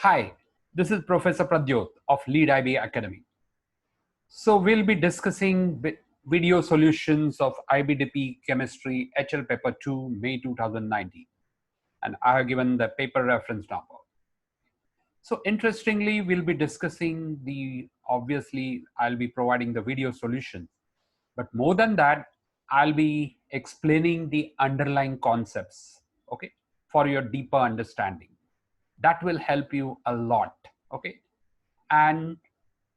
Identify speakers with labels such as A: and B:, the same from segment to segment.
A: Hi, this is Professor Pradyot of Leadib Academy. So we'll be discussing video solutions of IB-DP Chemistry HL Paper 2, May 2019. And I have given the paper reference number. So interestingly, we'll be discussing obviously, I'll be providing the video solution. But more than that, I'll be explaining the underlying concepts, okay, for your deeper understanding. That will help you a lot, okay? And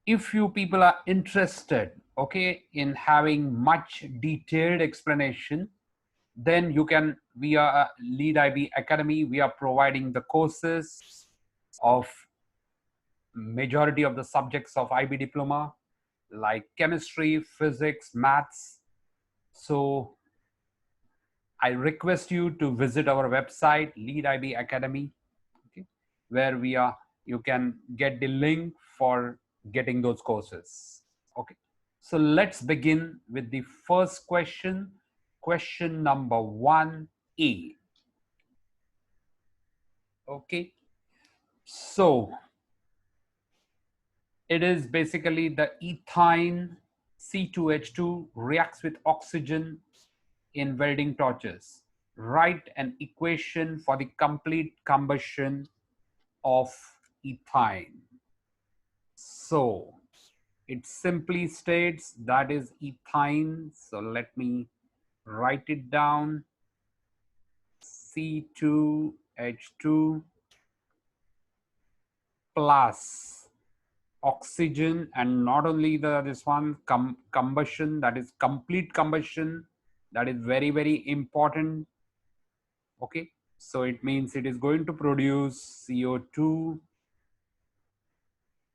A: if you people are interested, okay, in having much detailed explanation, then you can, we are Leadib Academy, we are providing the courses of majority of the subjects of IB diploma, like chemistry, physics, maths. So I request you to visit our website, Leadib Academy, okay, where you can get the link for getting those courses. Okay, so let's begin with the first question. Question number 1A. Okay, so it is basically the ethyne C2H2 reacts with oxygen in welding torches. Write an equation for the complete combustion of ethyne. So it simply states that is ethyne. So let me write it down. C2H2 plus oxygen, and not only this one combustion, that is complete combustion, that is very, very important. Okay, so it means it is going to produce CO2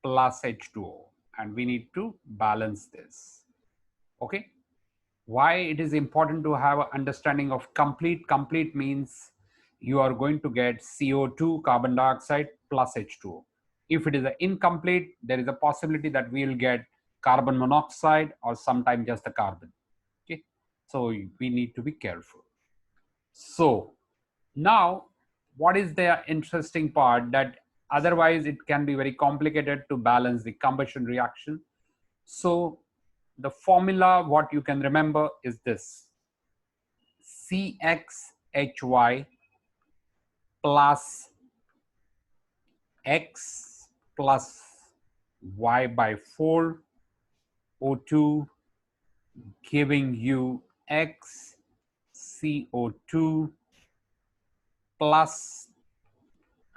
A: plus H2O, and we need to balance this. Okay, why it is important to have an understanding of complete means you are going to get CO2 carbon dioxide plus H2O. If it is an incomplete, there is a possibility that we will get carbon monoxide or sometimes just the carbon. Okay, so we need to be careful. So now what is the interesting part, that otherwise it can be very complicated to balance the combustion reaction. So the formula, what you can remember is this: CXHY plus X plus Y by 4 O2, giving you X CO2 plus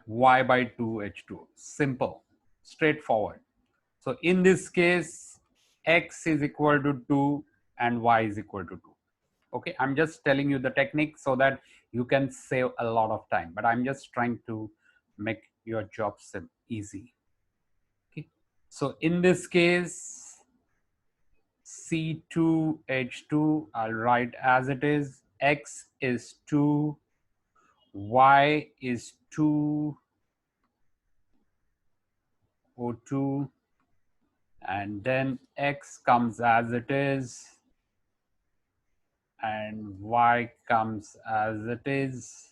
A: Y by 2 H2. Simple, straightforward. So in this case, X is equal to 2 and Y is equal to 2. Okay, I'm just telling you the technique so that you can save a lot of time, but I'm just trying to make your job easy. Okay, so in this case, C2H2, I'll write as it is. X is 2, Y is 2 O2, and then X comes as it is and Y comes as it is.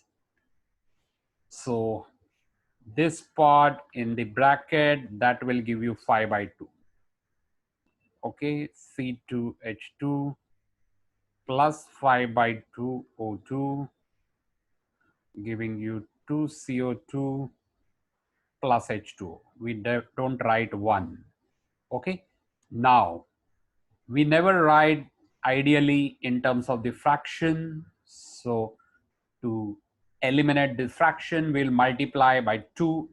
A: So this part in the bracket, that will give you 5 by 2. Okay, C2H2 plus 5 by 2 O2, giving you 2 CO2 plus H2O. We don't write 1. Okay, now we never write ideally in terms of the fraction. So to eliminate this fraction, we'll multiply by 2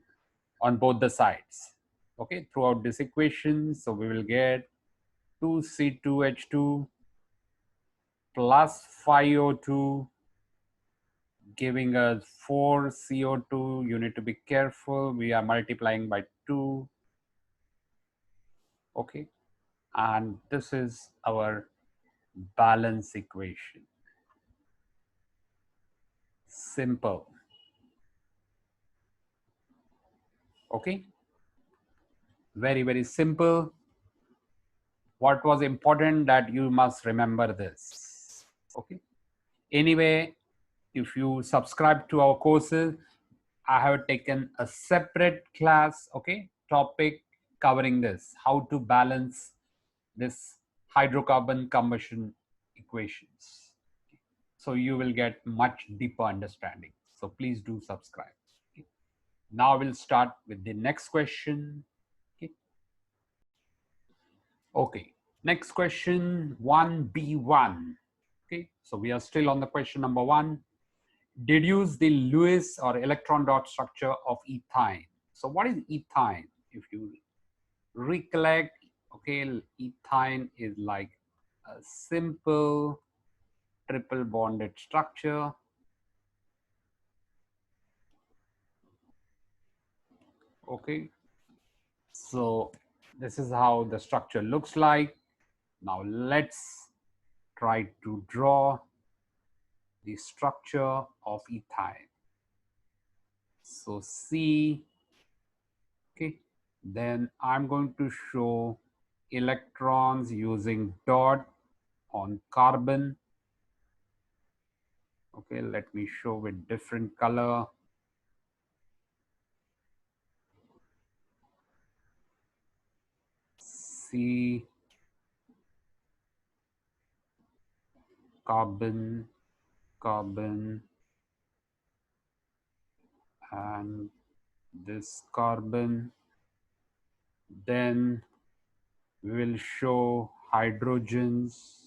A: on both the sides, okay, throughout this equation. So we will get 2C2H2 plus 5O2, giving us 4 CO2. You need to be careful, we are multiplying by 2. Okay, and this is our balance equation. Simple. Okay, very, very simple. What was important, that you must remember this. Okay, anyway, if you subscribe to our courses, I have taken a separate class, okay, topic covering this, how to balance this hydrocarbon combustion equations. So you will get much deeper understanding. So please do subscribe. Okay. Now we'll start with the next question. Okay. Okay. Next question 1B1. Okay. So we are still on the question number 1. Deduce the Lewis or electron dot structure of ethyne. So what is ethyne? If you recollect, okay, ethyne is like a simple triple bonded structure. Okay, so this is how the structure looks like. Now let's try to draw the structure of ethyne. So C, okay, then I'm going to show electrons using dot on carbon. Okay, let me show with different color. C, carbon, carbon, and this carbon. Then we will show hydrogens,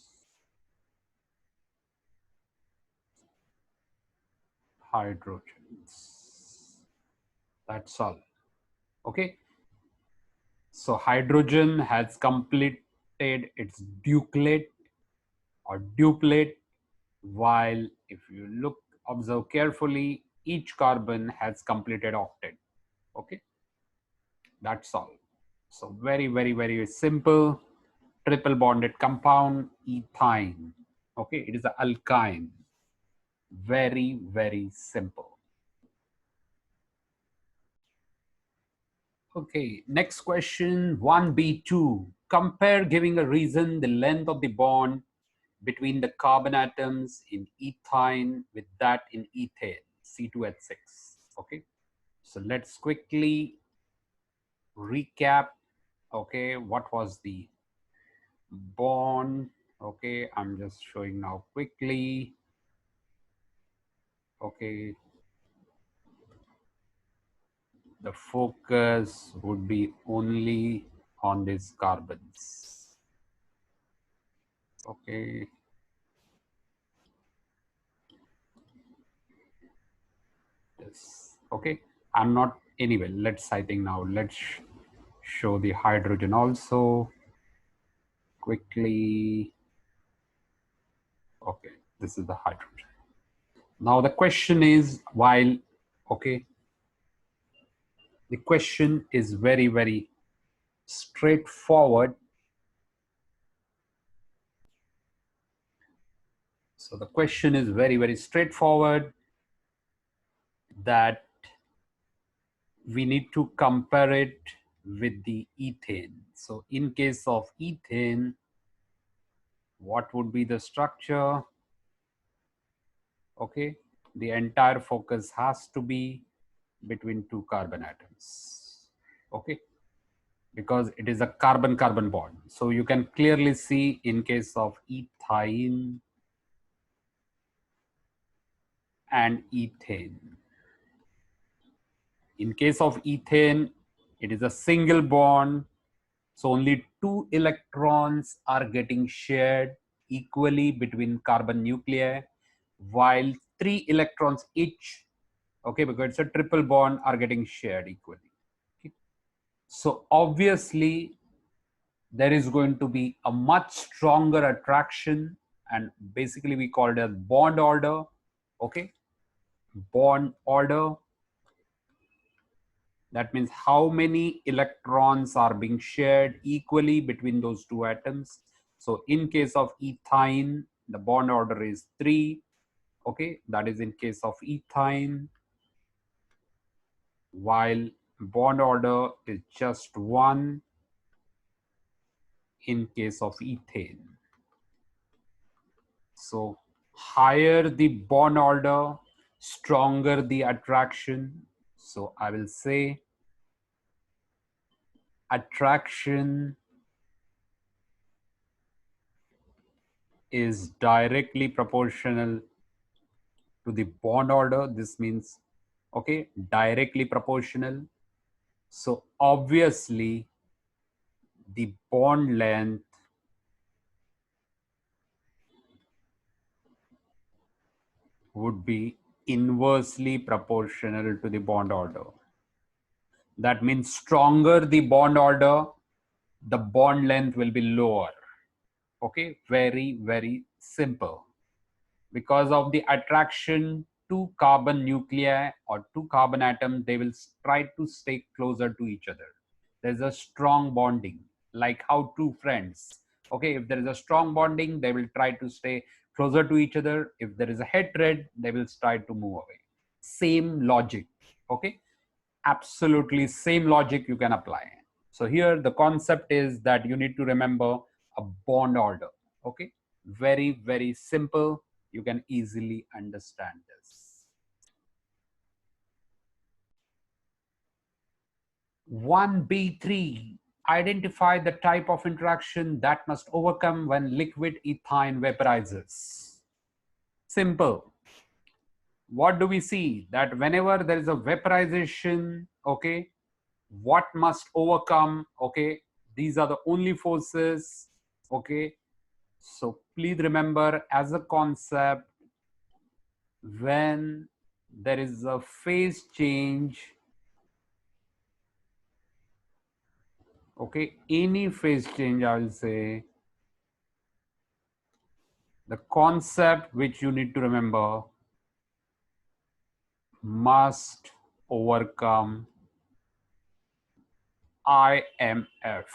A: hydrogens. That's all. Okay. So hydrogen has completed its duplate or duplet, while if you look, observe carefully, each carbon has completed octet. Okay. That's all. So very, very, very simple triple bonded compound ethyne. Okay, it is an alkyne. Very, very simple. Okay, next question 1B2. Compare giving a reason the length of the bond between the carbon atoms in ethyne with that in ethane, C2H6. Okay, so let's quickly recap. Okay, what was the bond? Okay, I'm just showing now quickly. Okay, the focus would be only on these carbons. Okay. Yes. Okay. I'm not, anyway, let's, I think now let's show the hydrogen also quickly. Okay. This is the hydrogen. Now the question is, while, okay, the question is very, very straightforward. So the question is very, very straightforward, that we need to compare it with the ethane. So in case of ethane, what would be the structure? Okay, the entire focus has to be between two carbon atoms. Okay, because it is a carbon-carbon bond. So you can clearly see in case of ethyne and ethane. In case of ethane, it is a single bond. So only 2 electrons are getting shared equally between carbon nuclei, while 3 electrons each, okay, because it's a triple bond, are getting shared equally. Okay. So obviously there is going to be a much stronger attraction, and basically we call it as bond order. Okay, bond order. That means how many electrons are being shared equally between those two atoms. So in case of ethyne, the bond order is 3. Okay, that is in case of ethyne, while bond order is just 1 in case of ethane. So higher the bond order, stronger the attraction. So I will say attraction is directly proportional to the bond order. This means, okay, directly proportional. So obviously the bond length would be inversely proportional to the bond order. That means stronger the bond order, the bond length will be lower. Okay, very, very simple. Because of the attraction, two carbon nuclei or two carbon atoms, they will try to stay closer to each other. There's a strong bonding, like how two friends, okay, if there is a strong bonding, they will try to stay closer to each other. If there is a hatred, they will try to move away. Same logic. Okay, absolutely same logic you can apply. So here the concept is that you need to remember a bond order. Okay, very, very simple. You can easily understand this. 1B3, identify the type of interaction that must overcome when liquid ethyne vaporizes. Simple. What do we see? That whenever there is a vaporization, okay, what must overcome? Okay, these are the only forces. Okay, so please remember as a concept, when there is a phase change, okay, any phase change, I will say the concept which you need to remember, must overcome IMF,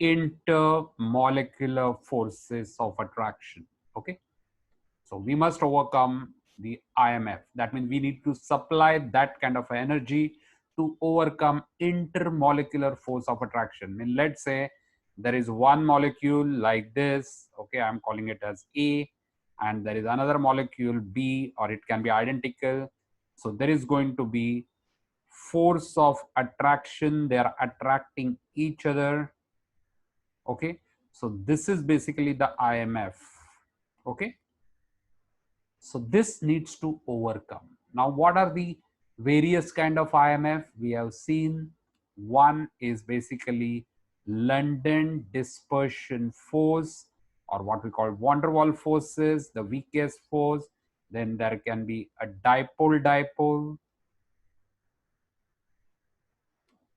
A: intermolecular forces of attraction. Okay, so we must overcome the IMF. That means we need to supply that kind of energy to overcome intermolecular force of attraction. I mean, let's say there is one molecule like this, okay, I'm calling it as A, and there is another molecule B, or it can be identical. So there is going to be force of attraction. They are attracting each other. Okay, so this is basically the IMF. Okay, so this needs to overcome. Now, what are the various kind of IMF? We have seen one is basically London dispersion force, or what we call van der Waals forces, the weakest force. Then there can be a dipole-dipole,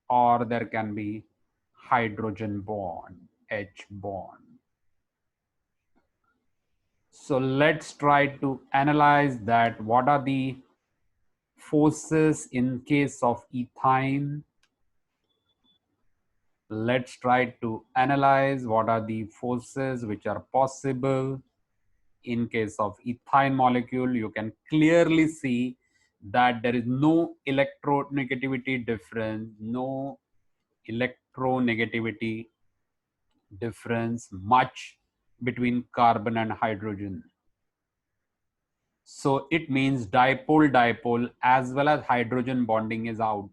A: or there can be hydrogen bond, H bond. So let's try to analyze that. What are the forces in case of ethyne? Let's try to analyze what are the forces which are possible in case of ethyne molecule. You can clearly see that there is no electronegativity difference, no electronegativity difference much between carbon and hydrogen. So it means dipole-dipole as well as hydrogen bonding is out.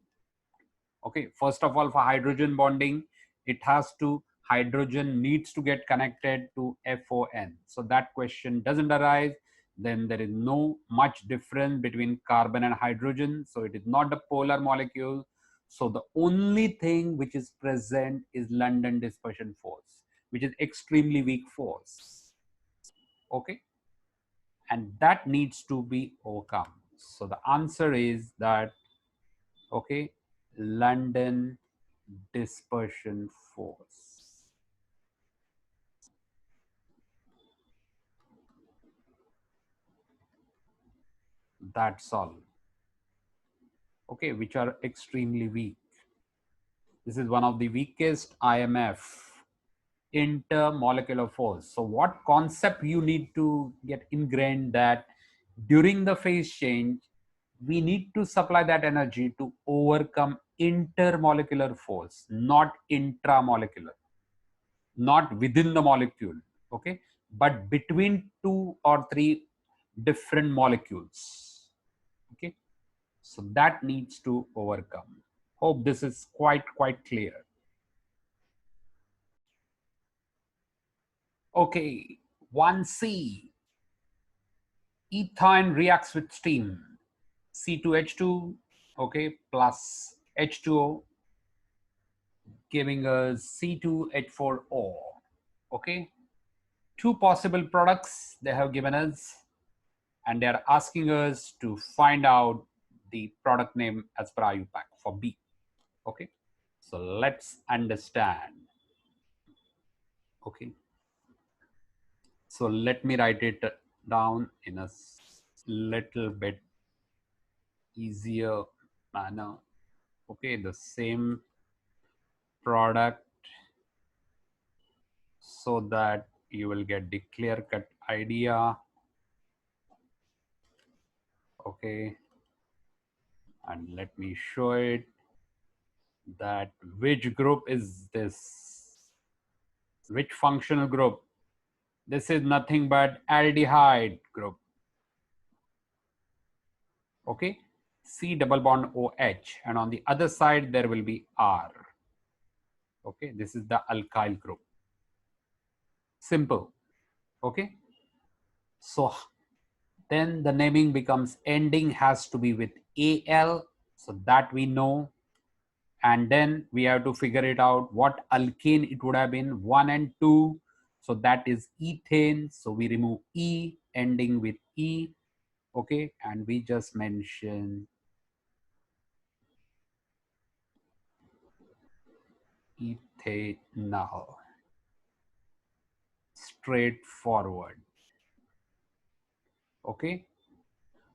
A: Okay, first of all, for hydrogen bonding, it has to, hydrogen needs to get connected to FON. So that question doesn't arise. Then there is no much difference between carbon and hydrogen. So it is not a polar molecule. So the only thing which is present is London dispersion force, which is extremely weak force. Okay, and that needs to be overcome. So the answer is that, okay, London dispersion force. That's all. Okay, which are extremely weak. This is one of the weakest IMF, intermolecular force. So what concept you need to get ingrained, that during the phase change, we need to supply that energy to overcome intermolecular force, not intramolecular, not within the molecule, okay, but between two or three different molecules. Okay, So that needs to overcome. Hope this is quite clear. Okay, 1C, ethyne reacts with steam, C2H2, okay, plus H2O, giving us C2H4O, okay. Two possible products they have given us, and they are asking us to find out the product name as per IUPAC for B, okay. So let's understand, okay. So let me write it down in a little bit easier manner, okay. The same product, so that you will get the clear cut idea, okay. And let me show it, that which group is this, which functional group. This is nothing but aldehyde group, okay. C double bond OH, and on the other side there will be R, okay. This is the alkyl group. Simple, okay. So then the naming becomes, ending has to be with Al, so that we know. And then we have to figure it out what alkane it would have been, 1 and 2. So that is ethane. So we remove E, ending with E, okay. And we just mention ethanol. Straightforward, okay.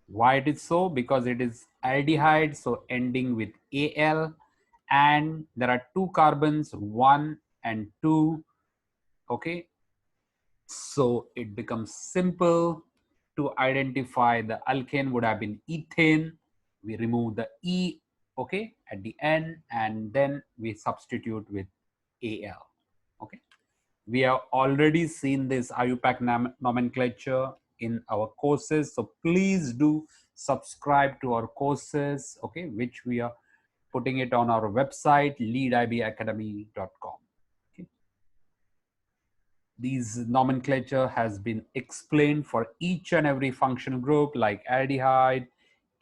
A: Why it is so? Because it is aldehyde, so ending with Al, and there are two carbons, 1 and 2, okay. So it becomes simple to identify. The alkane would have been ethane. We remove the E, okay, at the end, and then we substitute with Al, okay. We have already seen this IUPAC nomenclature in our courses, so please do subscribe to our courses, okay, which we are putting it on our website, leadibacademy.com. Okay. These nomenclature has been explained for each and every functional group like aldehyde,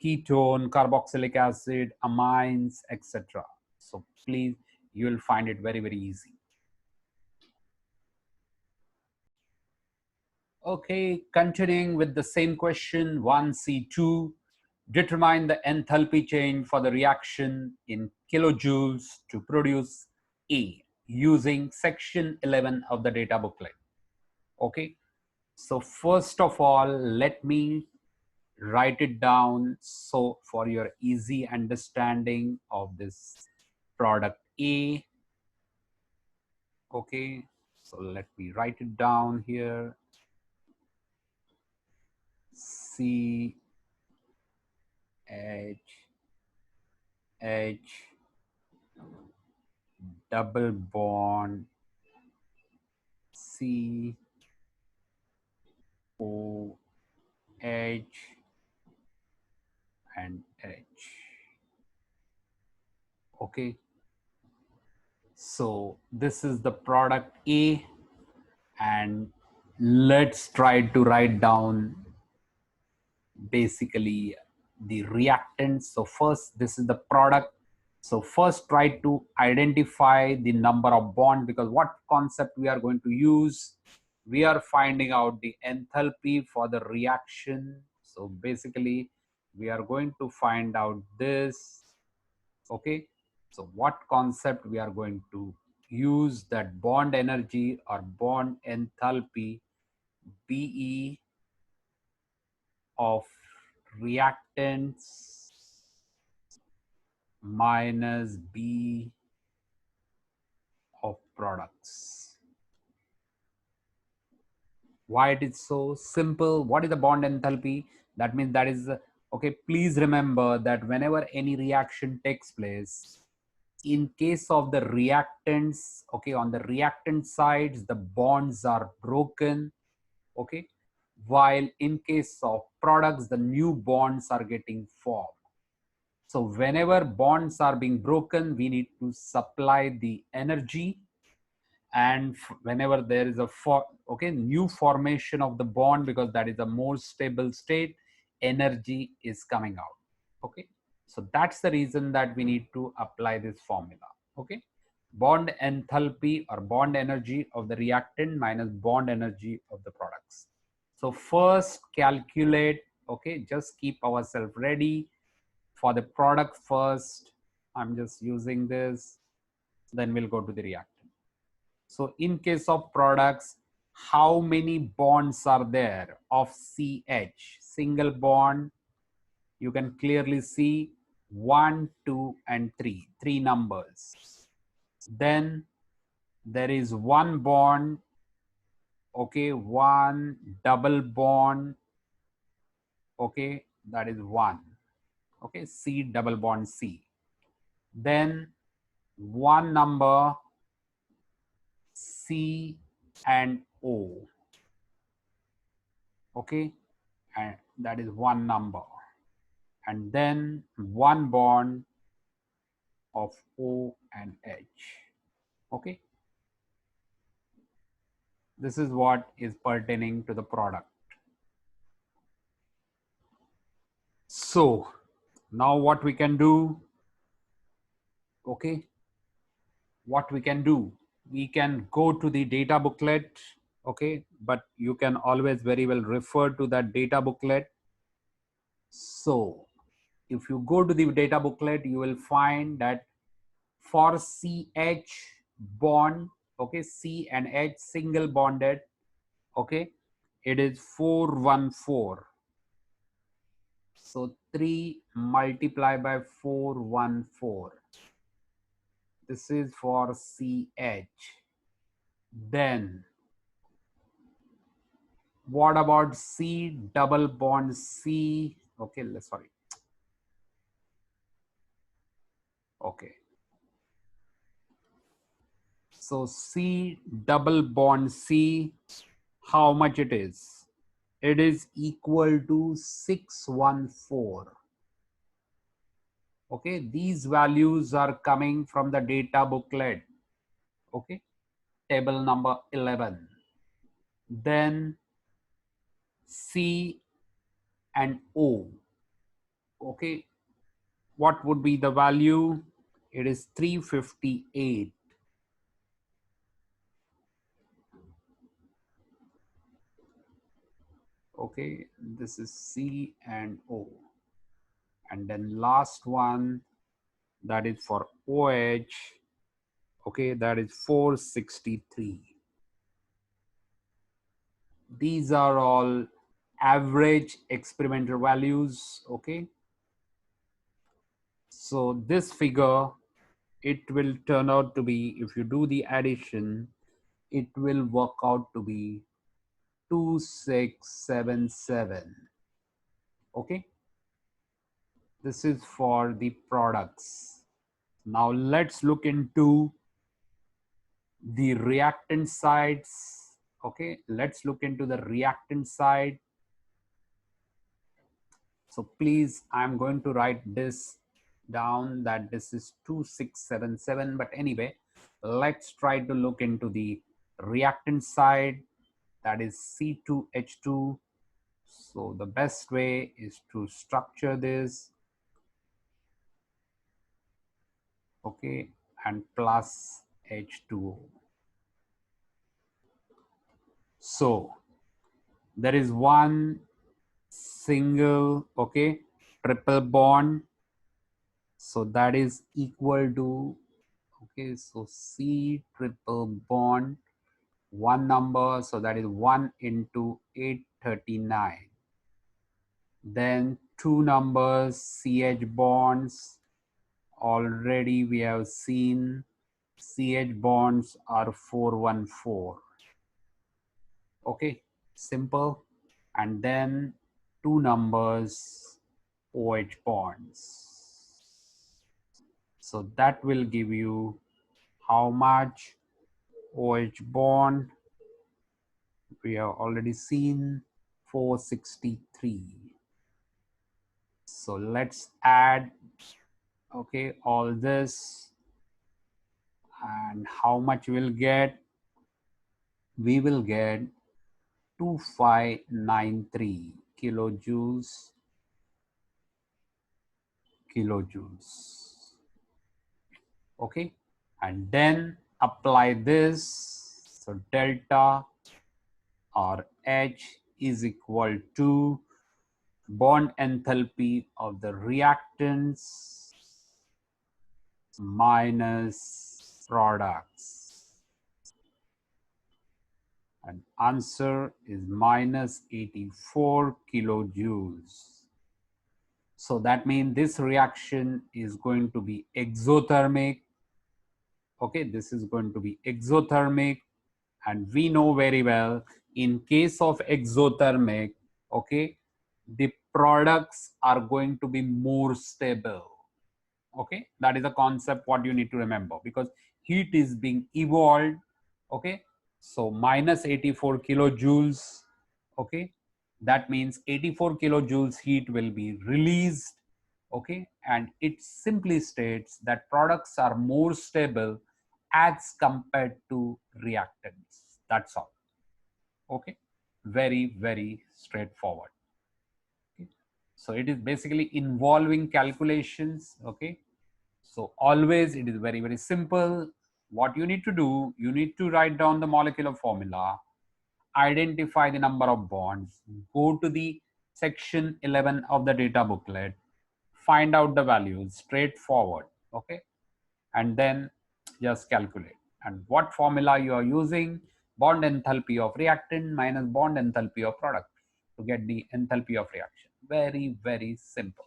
A: ketone, carboxylic acid, amines, etc. So please, you will find it very easy. Okay, continuing with the same question, 1C2, determine the enthalpy change for the reaction in kilojoules to produce A using section 11 of the data booklet. Okay, so first of all, let me write it down so for your easy understanding of this product A. Okay, so let me write it down here. C H double bond C O H and H. Okay, so this is the product A, and let's try to write down basically the reactants. So first, this is the product. So first try to identify the number of bond, because what concept we are going to use, we are finding out the enthalpy for the reaction. So basically we are going to find out this, okay. So what concept we are going to use, that bond energy or bond enthalpy, BE of reactants minus B of products. Why it is so simple? What is the bond enthalpy? That means that is, okay, please remember that whenever any reaction takes place, in case of the reactants, okay, on the reactant sides, the bonds are broken, okay, while in case of products, the new bonds are getting formed. So whenever bonds are being broken, we need to supply the energy, and whenever there is a new formation of the bond, because that is a more stable state, energy is coming out. Okay, so that's the reason that we need to apply this formula. Okay, bond enthalpy or bond energy of the reactant minus bond energy of the products. So first calculate, okay, just keep ourselves ready for the product first. I'm just using this, then we'll go to the reactant. So in case of products, how many bonds are there of CH? Single bond, you can clearly see 1, 2, and 3, three numbers. Then there is one bond, okay, one double bond, okay, that is 1, okay, C double bond C. Then one number C and O, okay, and that is one number, and then one bond of O and H. Okay, this is what is pertaining to the product. So now what we can do, okay, what we can do, we can go to the data booklet, okay, but you can always very well refer to that data booklet. So if you go to the data booklet, you will find that for CH bond, okay, C and H single bonded, okay, it is 414. So 3 multiplied by 414. This is for CH. Then what about C double bond C? Okay, sorry. Okay. So C double bond C, how much it is? It is equal to 614. Okay, these values are coming from the data booklet. Okay, table number 11. Then C and O. Okay, what would be the value? It is 358. Okay, this is C and O. And then last one, that is for OH. Okay, that is 463. These are all average experimental values. Okay, so this figure, it will turn out to be, if you do the addition, it will work out to be 2677. Okay, this is for the products. Now let's look into the reactant sides. Okay, let's look into the reactant side. So please, I'm going to write this down that this is 2677, but anyway, let's try to look into the reactant side, that is C2H2. So the best way is to structure this, okay, and plus H2O. So there is one single, okay, triple bond, so that is equal to, okay, so C triple bond, one number, so that is 1 into 839. Then two numbers, CH bonds, already we have seen CH bonds are 414. Okay, simple. And then two numbers, OH bonds. So that will give you how much? OH bond, we have already seen 463. So let's add Okay, all this, and how much we'll get? We will get 2593 kilojoules. Okay, and then apply this. So delta or H is equal to bond enthalpy of the reactants minus products, and answer is minus 84 kilojoules. So that means this reaction is going to be exothermic. Okay, this is going to be exothermic, and we know very well in case of exothermic, okay, the products are going to be more stable. Okay, that is a concept what you need to remember, because heat is being evolved. Okay, so minus 84 kilojoules. Okay, that means 84 kilojoules heat will be released. Okay, and it simply states that products are more stable as compared to reactants. That's all. Okay, very, very straightforward. Okay. So it is basically involving calculations. Okay, so always it is very, very simple. What you need to do, you need to write down the molecular formula, identify the number of bonds, go to the section 11 of the data booklet, find out the values, straightforward. Okay, and then just calculate. And what formula you are using? Bond enthalpy of reactant minus bond enthalpy of product to get the enthalpy of reaction. Very, very simple.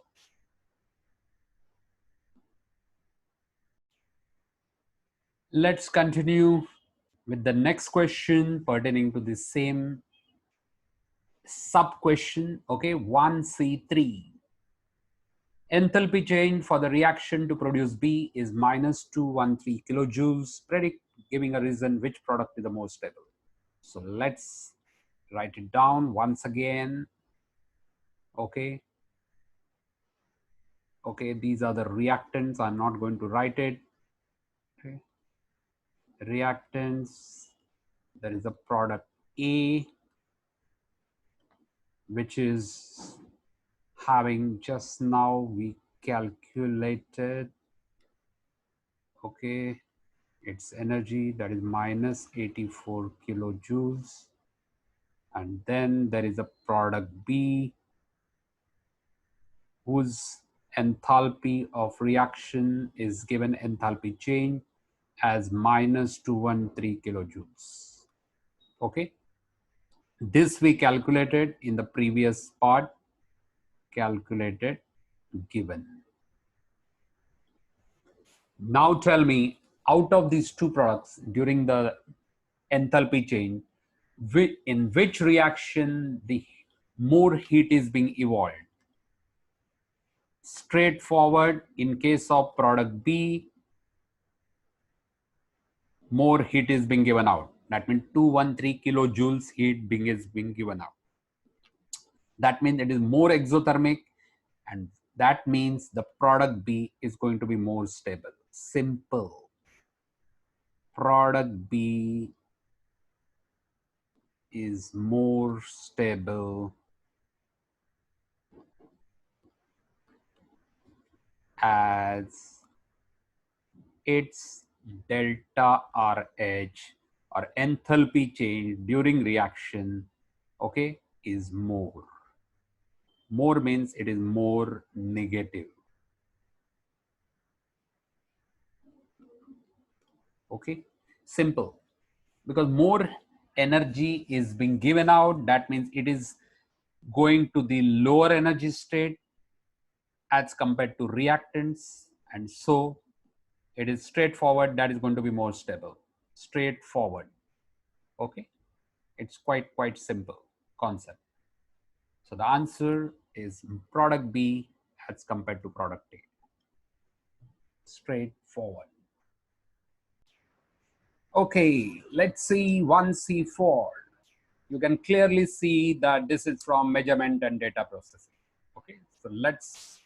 A: Let's continue with the next question pertaining to the same sub question. Okay, 1C3. Enthalpy change for the reaction to produce B is minus 213 kilojoules. Predict, giving a reason which product is the most stable. So let's write it down once again. Okay. Okay, these are the reactants. I'm not going to write it. Okay. Reactants. There is a product A, which is having, just now we calculated, okay, its energy, that is minus 84 kilojoules. And then there is a product B, whose enthalpy of reaction is given enthalpy change as minus 213 kilojoules. Okay, this we calculated in the previous part, calculated, given. Now tell me, out of these two products during the enthalpy change, in which reaction the more heat is being evolved? Straightforward, in case of product B, more heat is being given out. That means 213 kilojoules heat is being given out. That means it is more exothermic, and that means the product B is going to be more stable. Simple. Product B is more stable as its delta RH or enthalpy change during reaction, okay, is more. More means it is more negative. Okay, simple. Because more energy is being given out, that means it is going to the lower energy state as compared to reactants, and so it is straightforward, that is going to be more stable. Straightforward. Okay, it's quite simple concept. So the answer is product B as compared to product A. Straightforward. Okay, let's see 1C4. You can clearly see that this is from measurement and data processing. Okay, so let's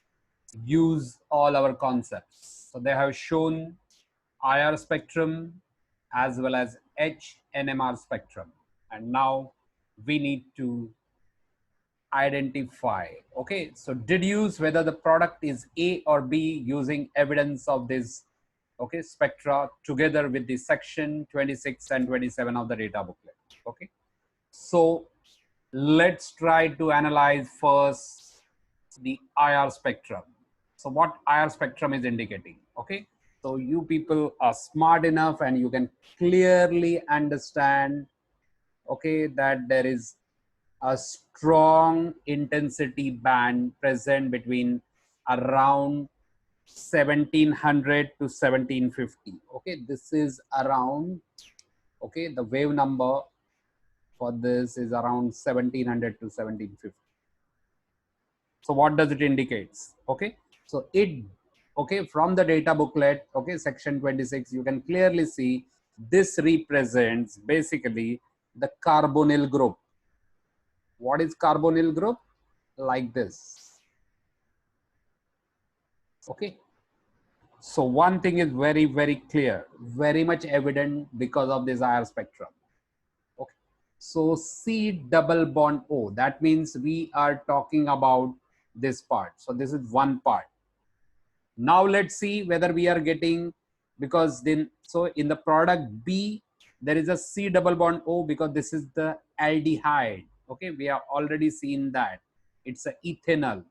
A: use all our concepts. So they have shown IR spectrum as well as HNMR spectrum. And now we need to identify. Okay, so deduce whether the product is A or B using evidence of this, okay, spectra together with the section 26 and 27 of the data booklet. Okay, so let's try to analyze first the IR spectrum. So what IR spectrum is indicating? Okay, so you people are smart enough and you can clearly understand, okay, that there is a strong intensity band present between around 1700 to 1750. Okay, this is around, okay, the wave number for this is around 1700 to 1750. So what does it indicates? Okay, so it, okay, from the data booklet, okay, section 26, you can clearly see this represents basically the carbonyl group. What is carbonyl group? Like this. Okay, so one thing is very, very clear, very much evident because of this IR spectrum. Okay, so C double bond O, that means we are talking about this part. So this is one part. Now let's see whether we are getting, because then, so in the product B, there is a C double bond O because this is the aldehyde. Okay, we have already seen that it's a ethanol.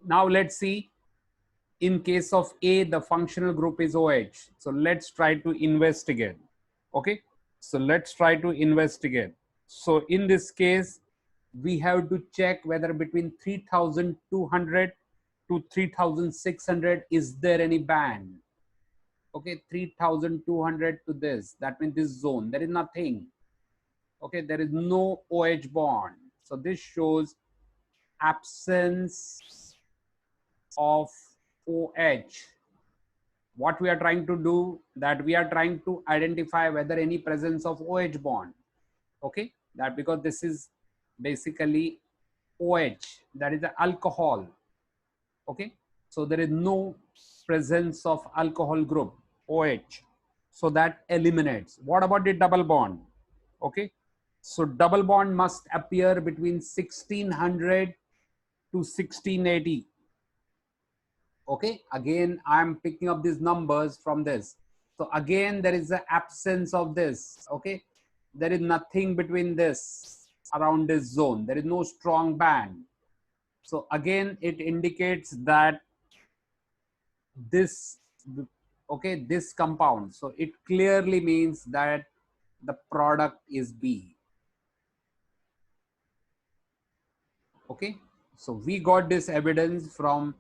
A: Now let's see, in case of A, the functional group is OH. So let's try to investigate. Okay, so let's try to investigate. So in this case, we have to check whether between 3200 to 3600 is there any band. Okay, 3200 to this, that means this zone, there is nothing. Okay, there is no OH bond. So this shows absence of OH. What we are trying to do, that we are trying to identify whether any presence of OH bond. Okay, that because this is basically OH, that is the alcohol. Okay, so there is no presence of alcohol group OH, so that eliminates. What about the double bond? Okay, so double bond must appear between 1600 to 1680. Okay, again I'm picking up these numbers from this. So again there is the absence of this. Okay, there is nothing between this, around this zone, there is no strong band. So again it indicates that this, okay, this compound, so it clearly means that the product is B. Okay, so we got this evidence from,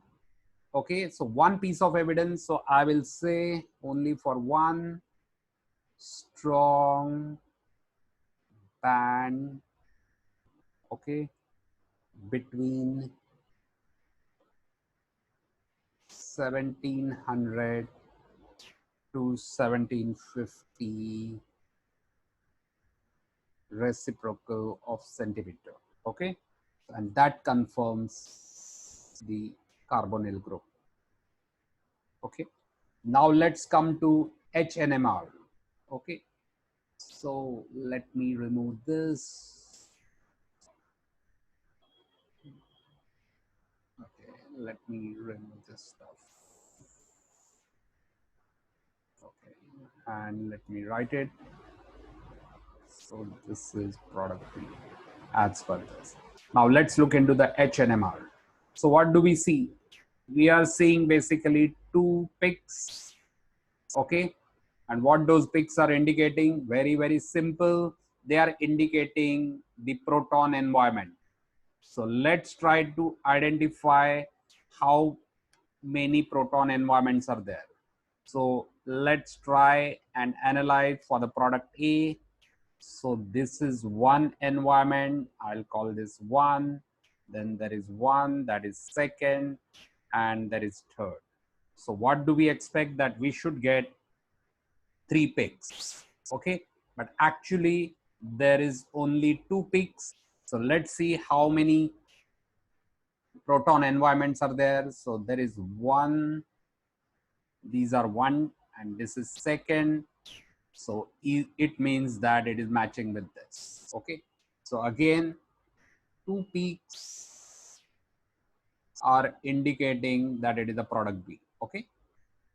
A: okay, so one piece of evidence. So I will say only for one strong band, okay, between 1700 to 1750 reciprocal of centimeter. Okay, and that confirms the carbonyl group. Okay, now let's come to HNMR. Okay, so let me remove this. Okay, let me remove this stuff. Okay, and let me write it. So this is product B as per this. Now let's look into the HNMR. So what do we see? We are seeing basically two peaks. Okay, and what those peaks are indicating? Very, very simple. They are indicating the proton environment. So let's try to identify how many proton environments are there. So let's try and analyze for the product A. So this is one environment, I'll call this one, then there is one, that is second, and there is third. So what do we expect? That we should get 3 peaks. Okay, but actually there is only 2 peaks. So let's see how many proton environments are there. So there is one, these are one, and this is second. So it means that it is matching with this. Okay. So again, two peaks are indicating that it is a product B. Okay.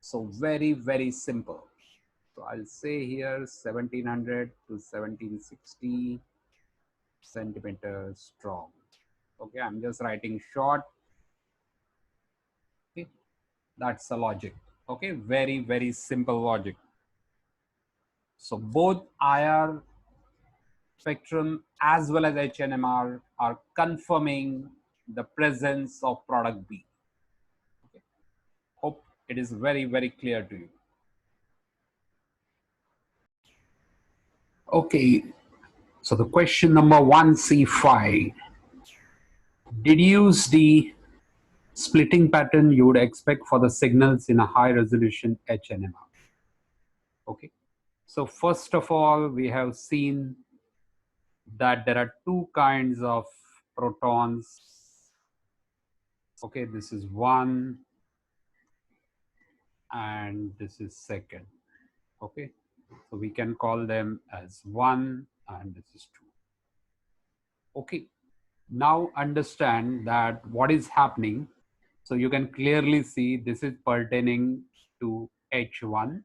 A: So very, very simple. So I'll say here 1700 to 1760 centimeters strong. Okay. I'm just writing short. Okay. That's the logic. Okay. Very, very simple logic. So both IR spectrum as well as HNMR are confirming the presence of product B. Okay. Hope it is very, very clear to you. Okay, so the question number 1C5. Did you use the splitting pattern you would expect for the signals in a high resolution HNMR? Okay, so first of all, we have seen that there are two kinds of protons. Okay, this is one and this is second. Okay, so we can call them as one and this is two. Okay, now understand that what is happening. So you can clearly see this is pertaining to H1,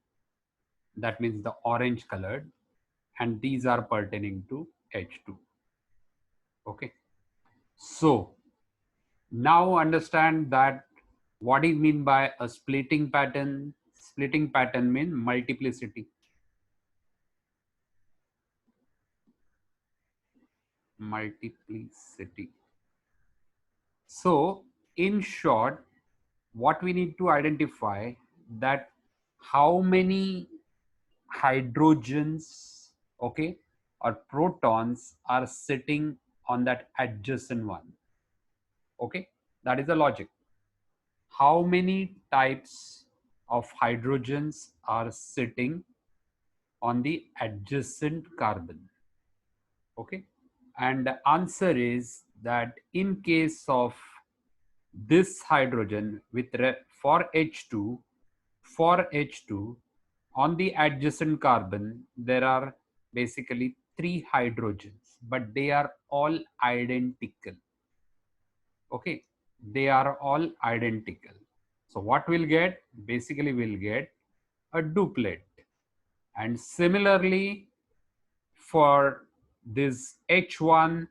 A: that means the orange colored, and these are pertaining to H2. Okay, so now understand that what is mean by a splitting pattern. Splitting pattern means multiplicity. Multiplicity. So in short, what we need to identify that how many hydrogens, okay, or protons are sitting on that adjacent one. Okay, that is the logic. How many types of hydrogens are sitting on the adjacent carbon? Okay, and the answer is that in case of this hydrogen for H2, on the adjacent carbon there are basically 3 hydrogens, but they are all identical. Okay, they are all identical. So what we'll get, basically we'll get a duplet. And similarly for this H1,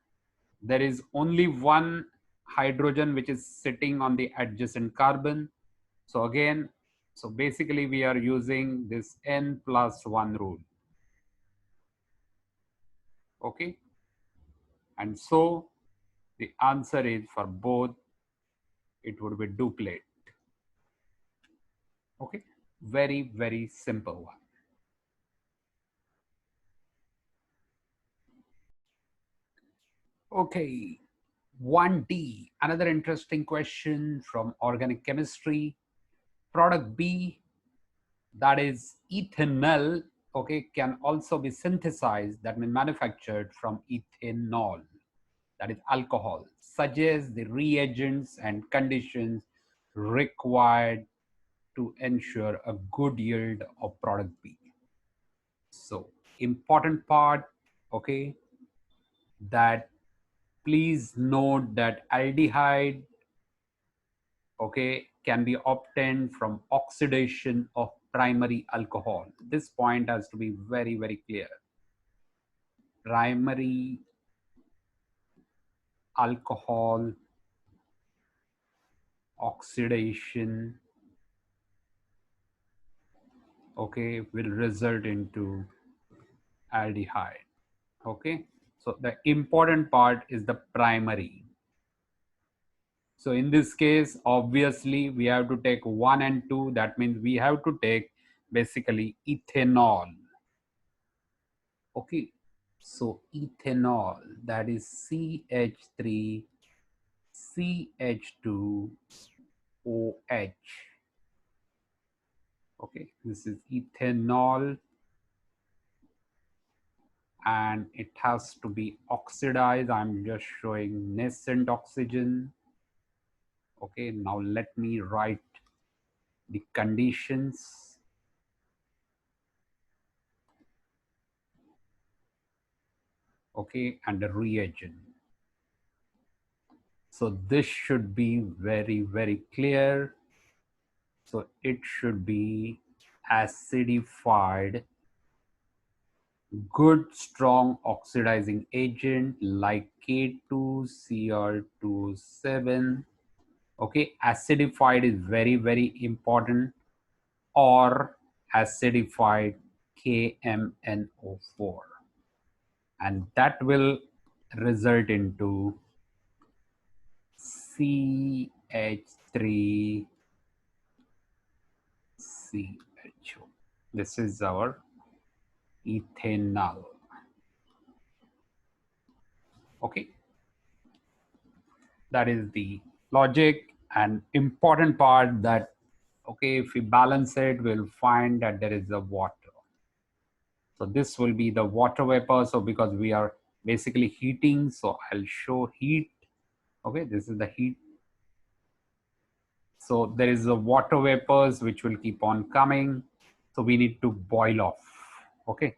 A: there is only one hydrogen which is sitting on the adjacent carbon. So again, so basically we are using this n+1 rule. Okay, and so the answer is for both, it would be duplet. Okay, very, very simple one. Okay, 1D, another interesting question from organic chemistry. Product B, that is ethanol, okay, can also be synthesized, that means manufactured from ethanol, that is alcohol. Suggest the reagents and conditions required to ensure a good yield of product B. So important part, okay, that please note that aldehyde, okay, can be obtained from oxidation of primary alcohol. This point has to be very, very clear. Primary alcohol oxidation, okay, will result into aldehyde. Okay, so the important part is the primary. So in this case, obviously we have to take 1 and 2. That means we have to take basically ethanol. Okay, so ethanol, that is CH3 CH2OH. Okay, this is ethanol and it has to be oxidized. I'm just showing nascent oxygen. Okay, now let me write the conditions. Okay, and the reagent. So this should be very, very clear. So it should be acidified, good, strong oxidizing agent like K2Cr27. Okay, acidified is very, very important, or acidified KMNO4. And that will result into CH3CHO. This is our ethanol. Okay, that is the logic and important part, that okay, if we balance it, we'll find that there is a water. So this will be the water vapor. So because we are basically heating, so I'll show heat. Okay, this is the heat. So there is the water vapors which will keep on coming. So we need to boil off. Okay,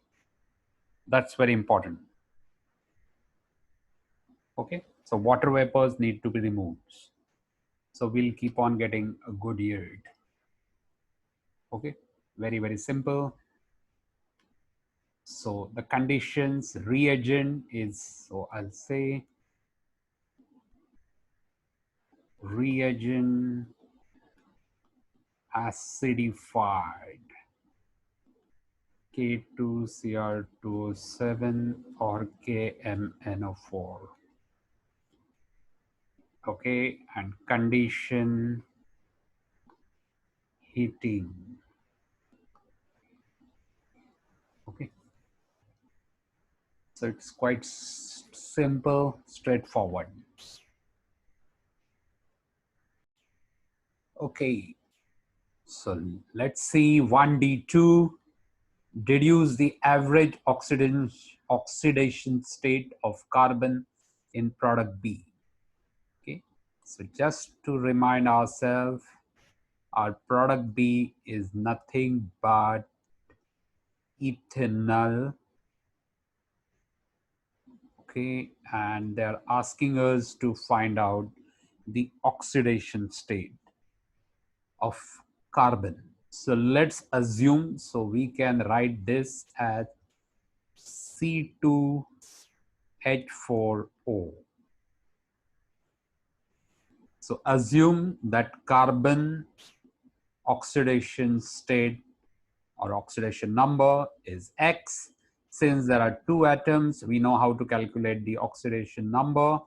A: that's very important. Okay, so water vapors need to be removed. So we'll keep on getting a good yield. Okay, very, very simple. So the conditions, reagent is, so I'll say reagent acidified K2Cr27 or KMNO4. Okay, and condition heating. Okay, so it's quite simple, straightforward. Okay, so let's see 1D2. Deduce the average oxidation state of carbon in product B. Okay, so just to remind ourselves, our product B is nothing but ethanol. Okay, and they're asking us to find out the oxidation state of carbon. So let's assume, so we can write this as C2H4O. So assume that carbon oxidation state or oxidation number is X. Since there are two atoms, we know how to calculate the oxidation number.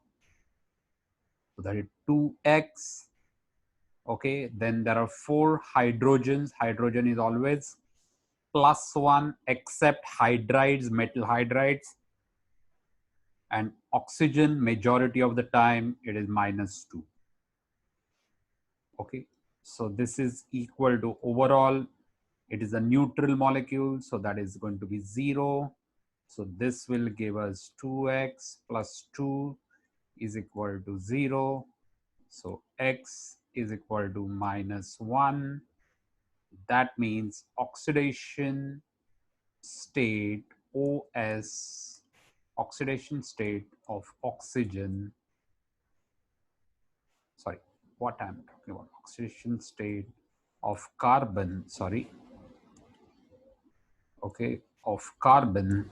A: So that is 2X. Okay, then there are 4 hydrogens. Hydrogen is always +1 except hydrides, metal hydrides. And oxygen, majority of the time, it is -2. Okay, so this is equal to overall, it is a neutral molecule, so that is going to be 0. So this will give us 2x plus 2 is equal to 0. So x is equal to -1. That means oxidation state OS, oxidation state of oxygen, sorry, what I'm talking about, oxidation state of carbon, sorry, okay, of carbon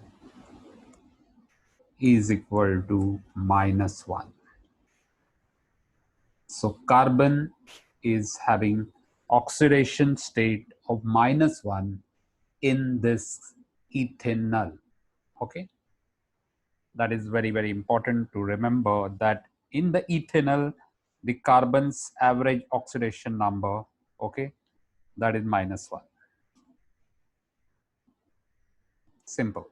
A: is equal to -1. So carbon is having oxidation state of -1 in this ethanol. Okay, that is very, very important to remember, that in the ethanol, the carbon's average oxidation number, okay, that is -1. Simple.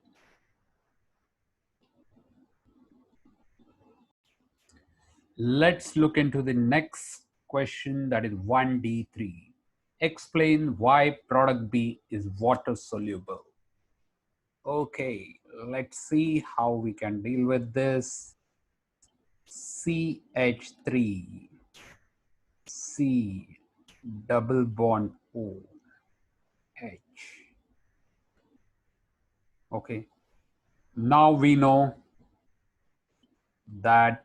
A: Let's look into the next question, that is 1D3. Explain why product B is water soluble. Okay, let's see how we can deal with this. CH3. C double bond O H. Okay, now we know that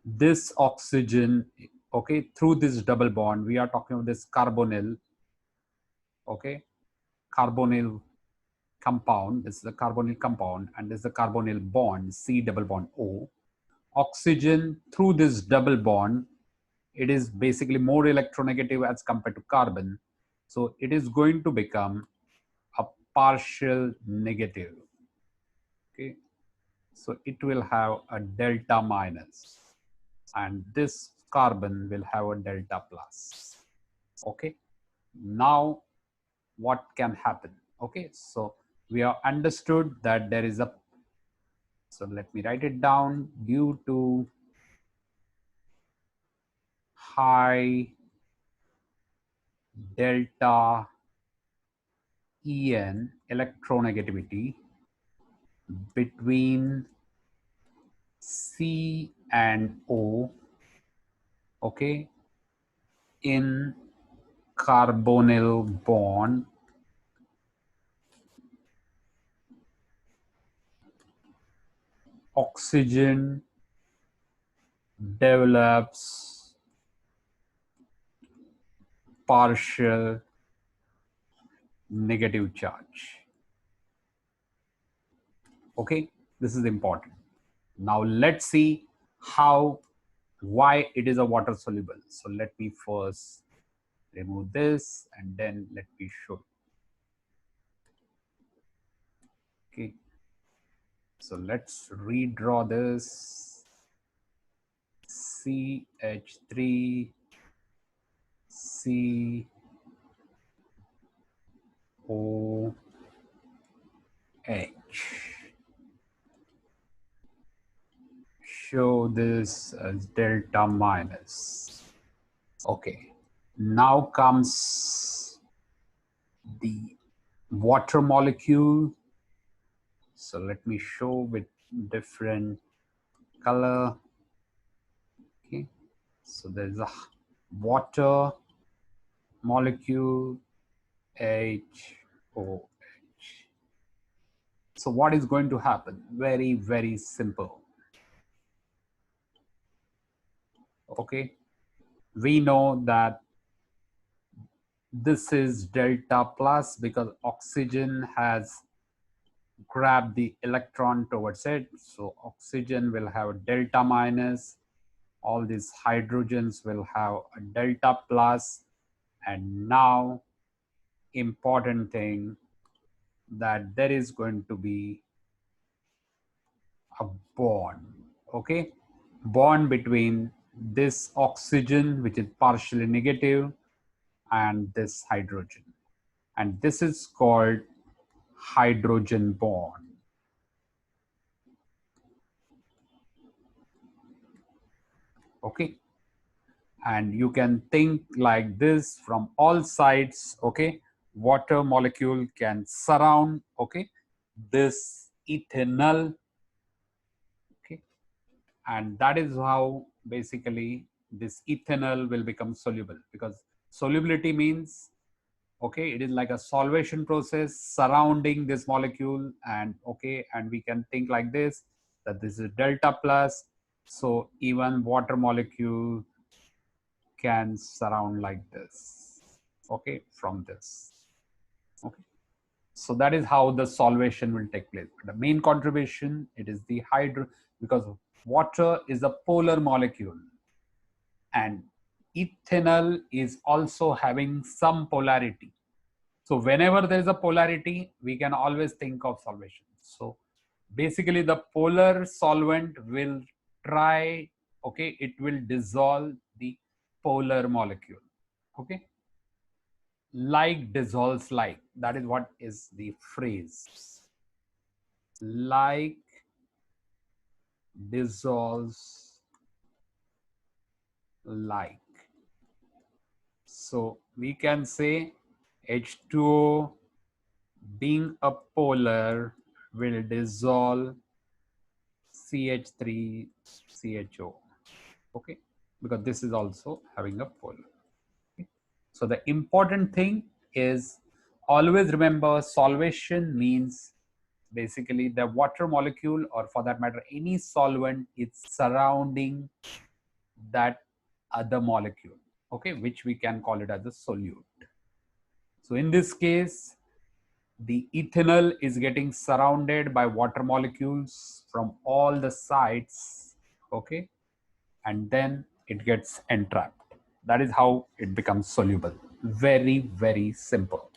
A: this oxygen, okay, through this double bond, we are talking about this carbonyl, okay, carbonyl compound. This is a carbonyl compound, and this is a carbonyl bond, C double bond O. Oxygen through this double bond, it is basically more electronegative as compared to carbon. So it is going to become a partial negative. Okay, so it will have a delta minus, and this carbon will have a delta plus. Okay, now what can happen? Okay, so we have understood that there is a, so let me write it down, due to high delta En electronegativity between C and O, okay, in carbonyl bond, oxygen develops partial negative charge. Okay, this is important. Now let's see why it is a water soluble. So let me first remove this and then let me show you. Okay, so let's redraw this. CH3 COH. Show this as delta minus. Okay, now comes the water molecule. So let me show with different color. Okay, so there's a water molecule HOH. So what is going to happen? Very, very simple. Okay, we know that this is delta plus because oxygen has grabbed the electron towards it. So oxygen will have a delta minus, all these hydrogens will have a delta plus, and now important thing, that there is going to be a bond, okay, bond between this oxygen, which is partially negative, and this hydrogen, and this is called hydrogen bond. Okay, and you can think like this from all sides. Okay, water molecule can surround, okay, this ethanol. Okay, and that is how basically this ethanol will become soluble, because solubility means, okay, it is like a solvation process surrounding this molecule, and okay, and we can think like this, that this is delta plus, so even water molecule can surround like this, okay, from this. Okay, so that is how the solvation will take place. The main contribution, it is the hydro, because water is a polar molecule, and ethanol is also having some polarity. So whenever there is a polarity, we can always think of solvation. So basically the polar solvent will try, okay, it will dissolve the polar molecule. Okay, like dissolves like, that is what is the phrase, like dissolves like. So we can say H2O being a polar will dissolve CH3CHO. Okay, because this is also having a full. Okay. So the important thing is always remember solvation means basically the water molecule, or for that matter any solvent, is surrounding that other molecule, okay, which we can call it as a solute. So in this case, the ethanol is getting surrounded by water molecules from all the sides, okay, and then it gets entrapped. That is how it becomes soluble. Very, very simple.